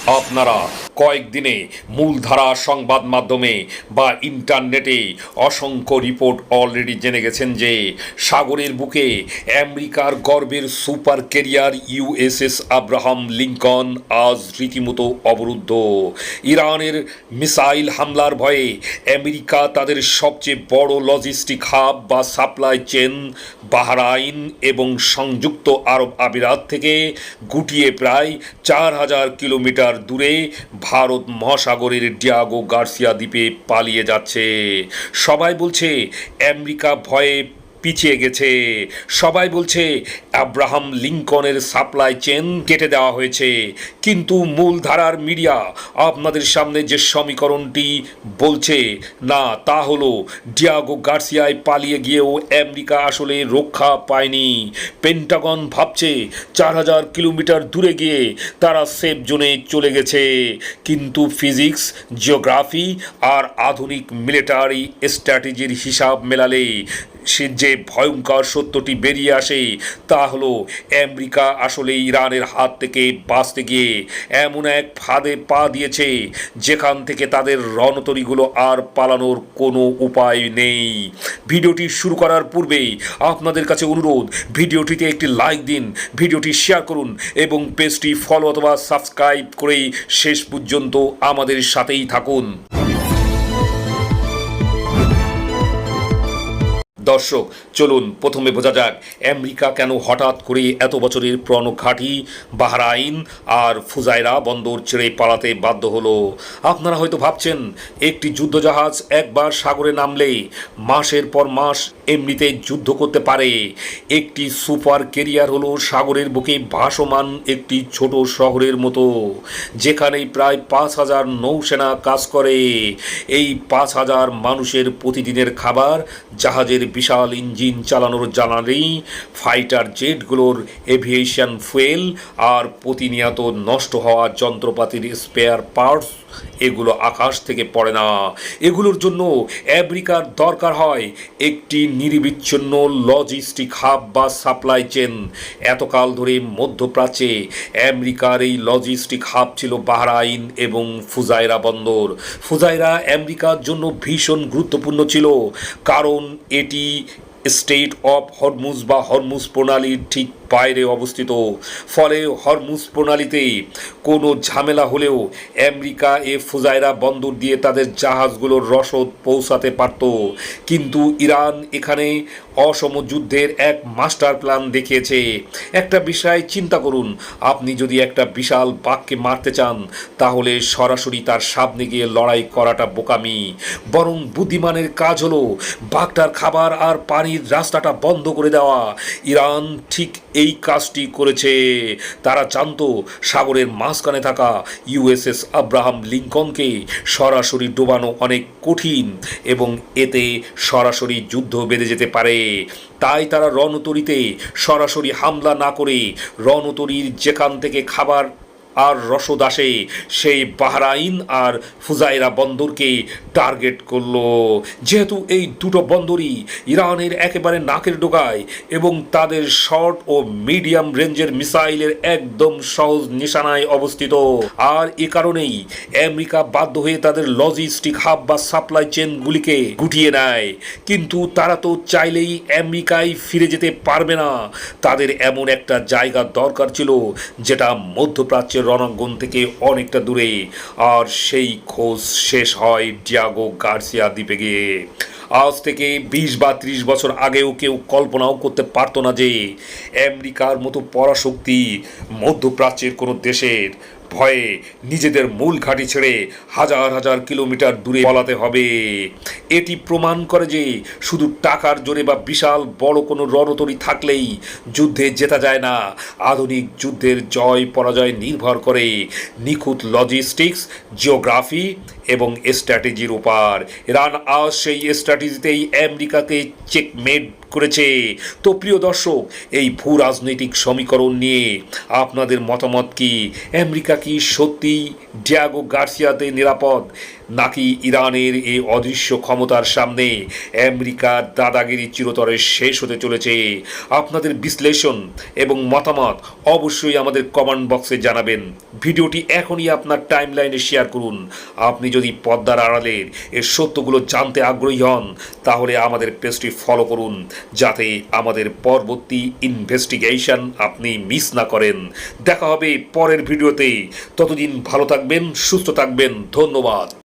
আপনারা কয়েকদিনে মূলধারা সংবাদ মাধ্যমে বা ইন্টারনেটে অসংখ্য রিপোর্ট অলরেডি জেনে গেছেন যে সাগরের বুকে আমেরিকার গর্বের super carrier USS Abraham Lincoln আজ রীতিমতো অবরুদ্ধ। ইরানের মিসাইল হামলার ভয়ে আমেরিকা তাদের সবচেয়ে বড় লজিস্টিক হাব বা সাপ্লাই চেন বাহরাইন এবং সংযুক্ত আরব আমিরাত থেকে গুটিয়ে প্রায় 4000 কিলোমিটার দূরে ভারত মহাসাগরের ডিয়াগো গার্সিয়া দ্বীপে পালিয়ে যাচ্ছে। সবাই বলছে আমেরিকা ভয়ে পিছিয়ে গেছে, সবাই বলছে আব্রাহাম লিঙ্কনের সাপ্লাই চেন কেটে দেওয়া হয়েছে, কিন্তু মূলধারার মিডিয়া আপনাদের সামনে যে সমীকরণটি বলছে না তা হলো ডিয়াগো গার্সিয়ায় পালিয়ে গিয়েও আমেরিকা আসলে রক্ষা পায়নি। পেন্টাগন ভাবছে 4000 কিলোমিটার দূরে গিয়ে তারা সেফ জোনে চলে গেছে, কিন্তু ফিজিক্স, জিওগ্রাফি আর আধুনিক মিলিটারি স্ট্র্যাটেজির হিসাব মেলালে সে যে ভয়ঙ্কর সত্যটি বেরিয়ে আসে তা হলো আমেরিকা আসলে ইরানের হাত থেকে বাঁচতে গিয়ে এমন এক ফাঁদে পা দিয়েছে যেখান থেকে তাদের রণতরীগুলো আর পালানোর কোনো উপায় নেই। ভিডিওটি শুরু করার পূর্বে আপনাদের কাছে অনুরোধ, ভিডিওটিতে একটি লাইক দিন, ভিডিওটি শেয়ার করুন এবং পেজটি ফলো অথবা সাবস্ক্রাইব করেই শেষ পর্যন্ত আমাদের সাথেই থাকুন। দর্শক, চলুন প্রথমে বোঝা যাক আমেরিকা কেন হঠাৎ করে এত বছরের পুরনো ঘাঁটি বাহরাইন আর ফুজাইরা বন্দর ছেড়ে পালাতে বাধ্য হলো। আপনারা হয়তো ভাবছেন একটি যুদ্ধজাহাজ একবার সাগরে নামলে মাসের পর মাস এমনিতে যুদ্ধ করতে পারে। একটি সুপার ক্যারিয়ার হলো সাগরের বুকে ভাসমান একটি ছোট শহরের মতো, যেখানে প্রায় 5000 নৌসেনা কাজ করে। এই 5000 মানুষের প্রতিদিনের খাবার জাহাজের বিশাল ইঞ্জিন চালানোর জ্বালানি, ফাইটার জেটগুলোর এভিয়েশন ফুয়েল আর প্রতিনিয়ত নষ্ট হওয়া যন্ত্রপাতির স্পেয়ার পার্টস এগুলো আকাশ থেকে পড়ে না। এগুলোর জন্য আমেরিকার দরকার হয় একটি নিরবিচ্ছিন্ন লজিস্টিক হাব বা সাপ্লাই চেন। এতকাল ধরে মধ্যপ্রাচ্যে আমেরিকার এই লজিস্টিক হাব ছিল বাহরাইন এবং ফুজাইরা বন্দর। ফুজাইরা আমেরিকার জন্য ভীষণ গুরুত্বপূর্ণ ছিল, কারণ এটি স্টেট অফ হরমুজ বা হরমুজ প্রণালীর ঠিক বাইরে অবস্থিত। ফলে হরমুজ প্রণালীতে কোনো ঝামেলা হলেও আমেরিকা ফুজাইরা বন্দর দিয়ে তাদের জাহাজগুলোর রসদ পৌঁছাতে পারত। কিন্তু ইরান এখানে অসম যুদ্ধের এক মাস্টার প্ল্যান দেখিয়েছে। একটা বিষয় চিন্তা করুন, আপনি যদি একটা বিশাল বাঘকে মারতে চান তাহলে সরাসরি তার সামনে গিয়ে লড়াই করাটা বোকামি, বরং বুদ্ধিমানের কাজ হলো বাঘটার খাবার আর পানির রাস্তাটা বন্ধ করে দেওয়া। ইরান ঠিক এই কাজটি করেছে। তারা জানতো সাগরের মাঝখানে থাকা ইউএসএস আব্রাহাম লিঙ্কনকে সরাসরি ডোবানো অনেক কঠিন এবং এতে সরাসরি যুদ্ধ বেঁধে যেতে পারে। তাই তারা রণতরীতে সরাসরি হামলা না করে রণতরীর যেখান থেকে খাবার আর রসদ আসে সেই বাহরাইন আর ফুজাইরা বন্দরকে টার্গেট করলো। যেহেতু এই দুটো বন্দরই ইরানের একেবারে নাকের ডোকায় এবং তাদের শর্ট ও মিডিয়াম রেঞ্জের মিসাইলের একদম সহজ নিশানায় অবস্থিত, আর এ কারণেই আমেরিকা বাধ্য হয়ে তাদের লজিস্টিক হাব বা সাপ্লাই চেনগুলিকে গুটিয়ে নেয়। কিন্তু তারা তো চাইলেই আমেরিকায় ফিরে যেতে পারবে না। তাদের এমন একটা জায়গা দরকার ছিল যেটা মধ্যপ্রাচ্যের রণাঙ্গন থেকে অনেকটা দূরে, আর সেই খোঁজ শেষ হয় ডিয়াগো গার্সিয়া দ্বীপে গিয়ে। আজ থেকে 20 বা 30 বছর আগেও কেউ কল্পনাও করতে পারতো না যে আমেরিকার মতো পরাশক্তি মধ্যপ্রাচ্যের কোনো দেশের ভয়ে নিজেদের মূল ঘাঁটি ছেড়ে হাজার হাজার কিলোমিটার দূরে পালাতে হবে। এটি প্রমাণ করে যে শুধু টাকার জোরে বা বিশাল বড় কোনো রণতরী থাকলেই যুদ্ধে জেতা যায় না। আধুনিক যুদ্ধের জয় পরাজয় নির্ভর করে নিখুঁত লজিস্টিক্স, জিওগ্রাফি এবং স্ট্র্যাটেজির উপর। ইরান আজ সেই স্ট্র্যাটেজিতেই আমেরিকাকে চেকমেট করেছে। তো প্রিয় দর্শক, এই ভূ রাজনৈতিক সমীকরণ নিয়ে আপনাদের মতামত কি? আমেরিকা কি সত্যি ডিয়েগো গার্সিয়াতে নিরাপদ, নাকি ইরানের এই অদৃশ্য ক্ষমতার সামনে আমেরিকার দাদাগিরি চিরতরে শেষ হতে চলেছে? আপনাদের বিশ্লেষণ এবং মতামত অবশ্যই আমাদের কমেন্ট বক্সে জানাবেন। ভিডিওটি এখনই আপনার টাইমলাইনে শেয়ার করুন। আপনি যদি পর্দার আড়ালের এর সত্যগুলো জানতে আগ্রহী হন, তাহলে আমাদের পেজটি ফলো করুন, যাতে আমাদের পরবর্তী ইনভেস্টিগেশন আপনি মিস না করেন। দেখা হবে পরের ভিডিওতে। ততদিন ভালো থাকবেন, সুস্থ থাকবেন। ধন্যবাদ।